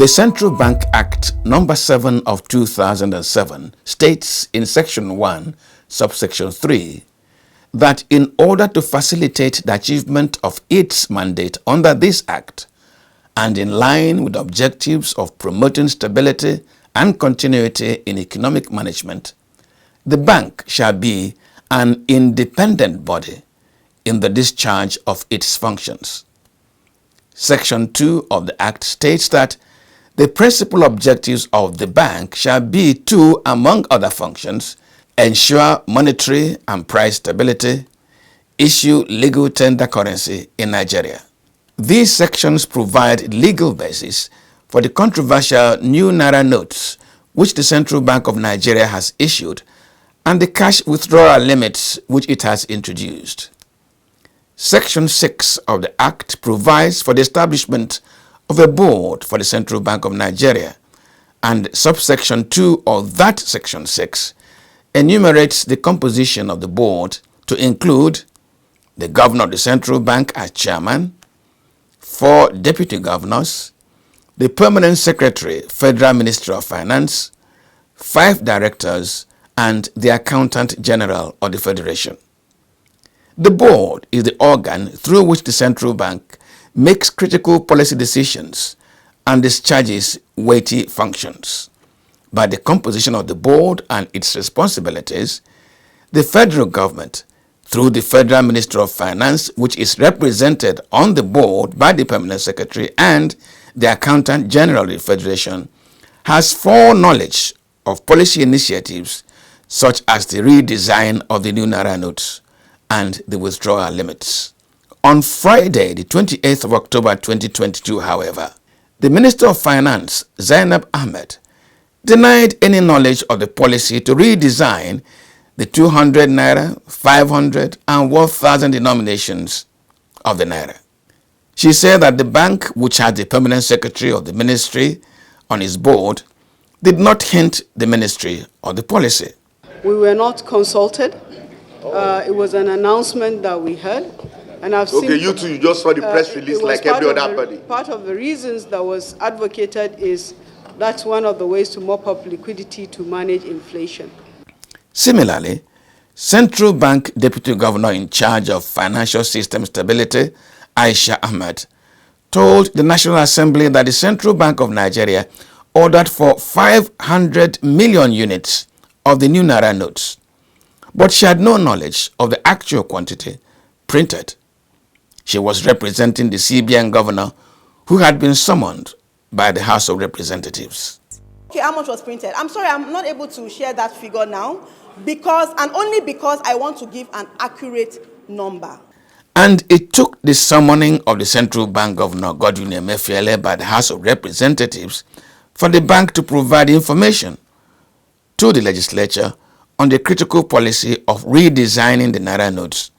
The Central Bank Act number 7 of 2007 states in Section 1, subsection 3, that in order to facilitate the achievement of its mandate under this Act, and in line with the objectives of promoting stability and continuity in economic management, the bank shall be an independent body in the discharge of its functions. Section 2 of the Act states that the principal objectives of the bank shall be to, among other functions, ensure monetary and price stability, issue legal tender currency in Nigeria. These sections provide legal basis for the controversial new Naira notes which the Central Bank of Nigeria has issued and the cash withdrawal limits which it has introduced. Section 6 of the Act provides for the establishment of a board for the Central Bank of Nigeria, and subsection 2 of that section 6 enumerates the composition of the board to include the governor of the Central Bank as chairman, 4 deputy governors, the permanent secretary, Federal Ministry of Finance, 5 directors, and the accountant general of the Federation. The board is the organ through which the Central Bank makes critical policy decisions and discharges weighty functions. By the composition of the board and its responsibilities, the federal government, through the Federal Ministry of Finance, which is represented on the board by the permanent secretary and the accountant general of the Federation, has foreknowledge of policy initiatives such as the redesign of the new Naira notes and the withdrawal limits. On Friday, the 28th of October 2022, however, the Minister of Finance, Zainab Ahmed, denied any knowledge of the policy to redesign the 200 Naira, 500 and 1,000 denominations of the Naira. She said that the bank, which had the permanent secretary of the ministry on its board, did not hint the ministry of the policy. We were not consulted. It was an announcement that we heard. And I've seen, you too, you just saw the press release like every other party. Part of the reasons that was advocated is that's one of the ways to mop up liquidity to manage inflation. Similarly, Central Bank Deputy Governor in charge of Financial System Stability, Aisha Ahmed, told the National Assembly that the Central Bank of Nigeria ordered for 500 million units of the new Naira notes, but she had no knowledge of the actual quantity printed. She was representing the CBN governor who had been summoned by the House of Representatives. Okay, how much was printed? I'm sorry, I'm not able to share that figure now only because I want to give an accurate number. And it took the summoning of the Central Bank Governor Godwin Emefiele by the House of Representatives for the bank to provide information to the legislature on the critical policy of redesigning the Naira notes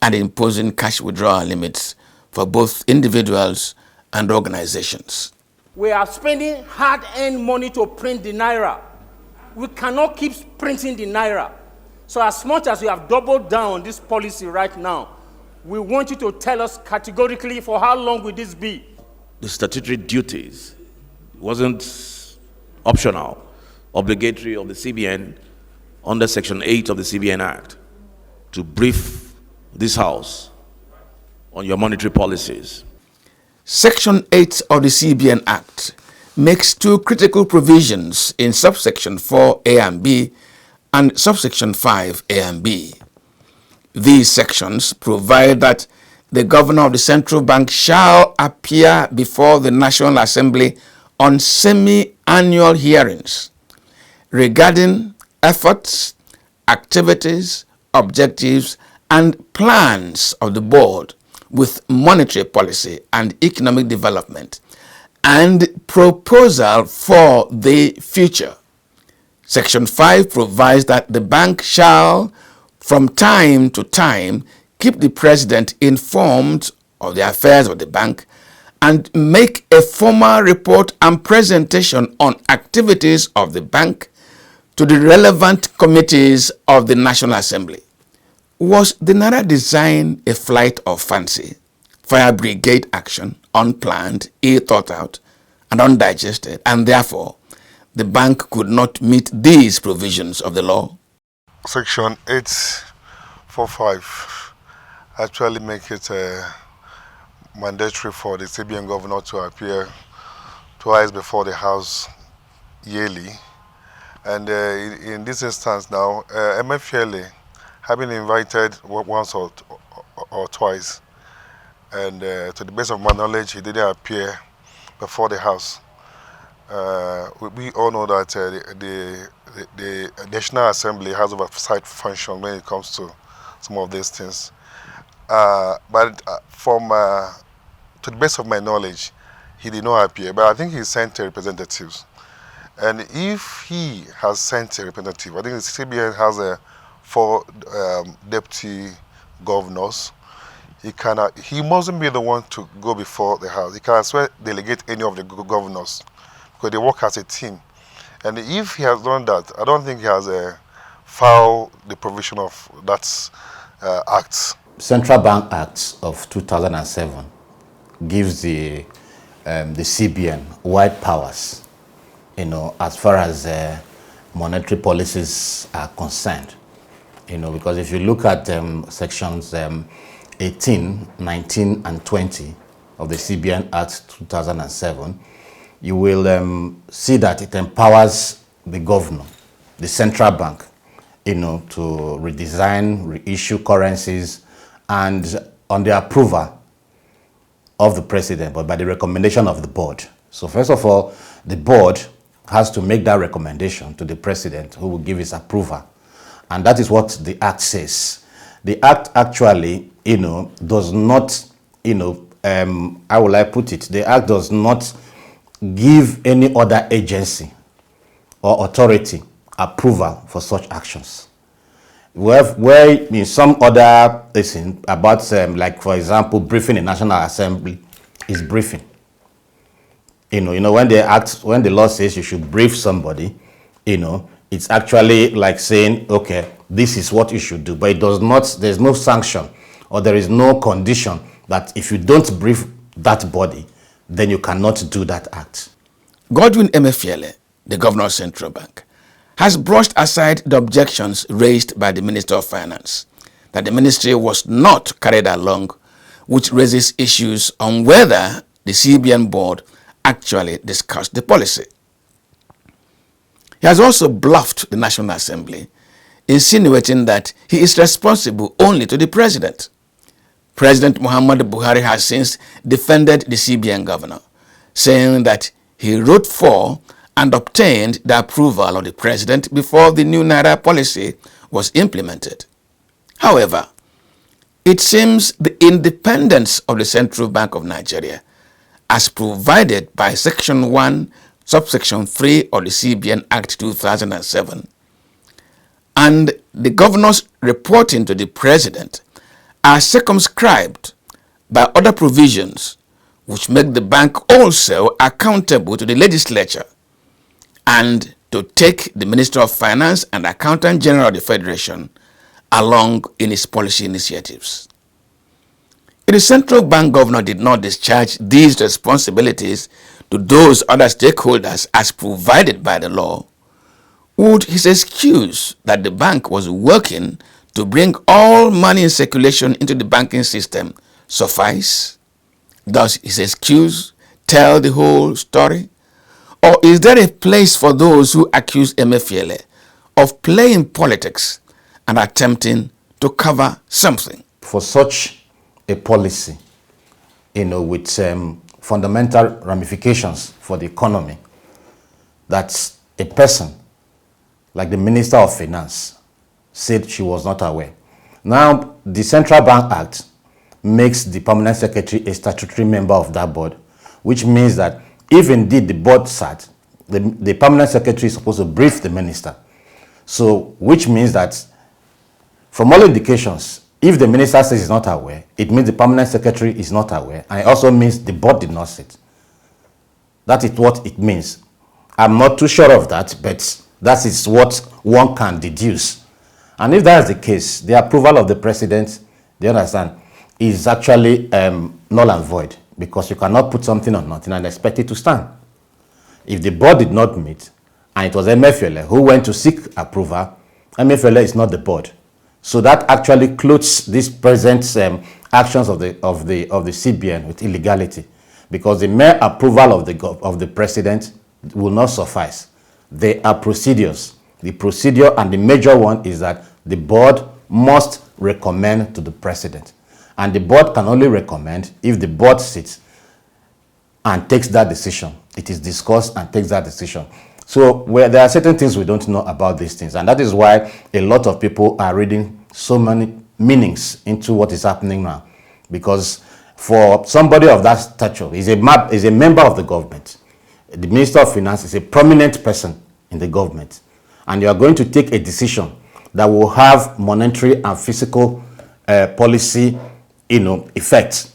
and imposing cash withdrawal limits for both individuals and organizations. We are spending hard-earned money to print the Naira. We cannot keep printing the Naira. So as much as we have doubled down on this policy right now, we want you to tell us categorically for how long will this be? The statutory duties wasn't optional, obligatory of the CBN under Section 8 of the CBN Act to brief this House on your monetary policies. Section 8 of the CBN Act makes 2 critical provisions in subsection 4A and B and subsection 5A and B. These sections provide that the governor of the central bank shall appear before the National Assembly on semi-annual hearings regarding efforts, activities, objectives, and plans of the board with monetary policy and economic development and proposal for the future. Section 5 provides that the bank shall, from time to time, keep the president informed of the affairs of the bank and make a formal report and presentation on activities of the bank to the relevant committees of the National Assembly. Was the Naira design a flight of fancy, fire brigade action, unplanned, ill thought out, and undigested, and therefore the bank could not meet these provisions of the law? Section 845 actually make it mandatory for the CBN governor to appear twice before the House yearly. And in this instance now, Emefiele have been invited once or twice, and to the best of my knowledge, he didn't appear before the House. We all know that the National Assembly has oversight function when it comes to some of these things. But to the best of my knowledge, he did not appear. But I think he sent representatives. And if he has sent a representative, I think the CBN has 4 deputy governors. He mustn't be the one to go before the House. He can as well delegate any of the governors because they work as a team. And if he has done that, I don't think he has fouled the provision of that act. Central Bank Act of 2007 gives the CBN wide powers, as far as monetary policies are concerned. Because if you look at sections 18, 19, and 20 of the CBN Act 2007, you will see that it empowers the governor, the central bank, to redesign, reissue currencies, and on the approval of the president, but by the recommendation of the board. So first of all, the board has to make that recommendation to the president, who will give his approval. And that is what the act says. The act actually, does not, how will I put it? The act does not give any other agency or authority approval for such actions. Where in some other thing about, like for example, briefing in National Assembly is briefing. When the law says you should brief somebody, it's actually like saying, okay, this is what you should do, but it does not. There's no sanction or there is no condition that if you don't brief that body, then you cannot do that act. Godwin Emefiele, the governor of Central Bank, has brushed aside the objections raised by the Minister of Finance that the ministry was not carried along, which raises issues on whether the CBN board actually discussed the policy. He has also bluffed the National Assembly, insinuating that he is responsible only to the president. President Muhammadu Buhari has since defended the CBN governor, saying that he wrote for and obtained the approval of the president before the new Naira policy was implemented. However, it seems the independence of the Central Bank of Nigeria, as provided by Section 1, Subsection 3 of the CBN Act 2007, and the governors reporting to the president are circumscribed by other provisions which make the bank also accountable to the legislature and to take the Minister of Finance and Accountant General of the Federation along in its policy initiatives. If the central bank governor did not discharge these responsibilities to those other stakeholders as provided by the law, would his excuse that the bank was working to bring all money in circulation into the banking system suffice? Does his excuse tell the whole story? Or is there a place for those who accuse Emefiele of playing politics and attempting to cover something? For such a policy, with fundamental ramifications for the economy, that a person like the Minister of Finance said she was not aware. Now, the Central Bank Act makes the permanent secretary a statutory member of that board, which means that if indeed the board sat, the permanent secretary is supposed to brief the minister. So, which means that from all indications, if the minister says he's not aware, it means the permanent secretary is not aware, and it also means the board did not sit. That is what it means. I'm not too sure of that, but that is what one can deduce. And if that is the case, the approval of the president, do you understand, is actually null and void, because you cannot put something on nothing and expect it to stand. If the board did not meet, and it was Emefiele who went to seek approval, Emefiele is not the board. So that actually clothes this present actions of the CBN with illegality, because the mere approval of the president will not suffice. There are procedures. The procedure, and the major one, is that the board must recommend to the president, and the board can only recommend if the board sits and takes that decision. It is discussed and takes that decision. So there are certain things we don't know about these things, and that is why a lot of people are reading so many meanings into what is happening now. Because for somebody of that stature, is a member of the government. The Minister of Finance is a prominent person in the government, and you are going to take a decision that will have monetary and fiscal policy, effect,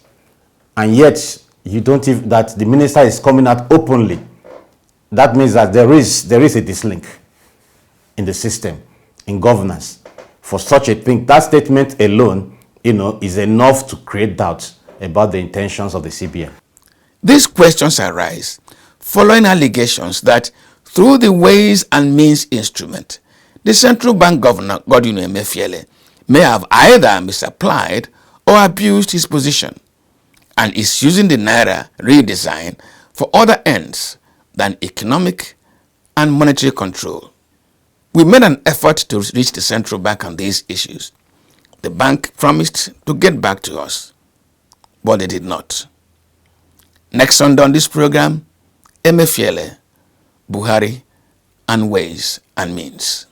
and yet you don't even, that the minister is coming out openly. That means that there is a dislink in the system, in governance, for such a thing. That statement alone, is enough to create doubts about the intentions of the CBN. These questions arise following allegations that through the Ways and Means instrument, the central bank governor, Godwin Emefiele, may have either misapplied or abused his position and is using the Naira redesign for other ends than economic and monetary control. We made an effort to reach the central bank on these issues. The bank promised to get back to us, but they did not. Next Sunday on this program, Emefiele, Buhari, and Ways and Means.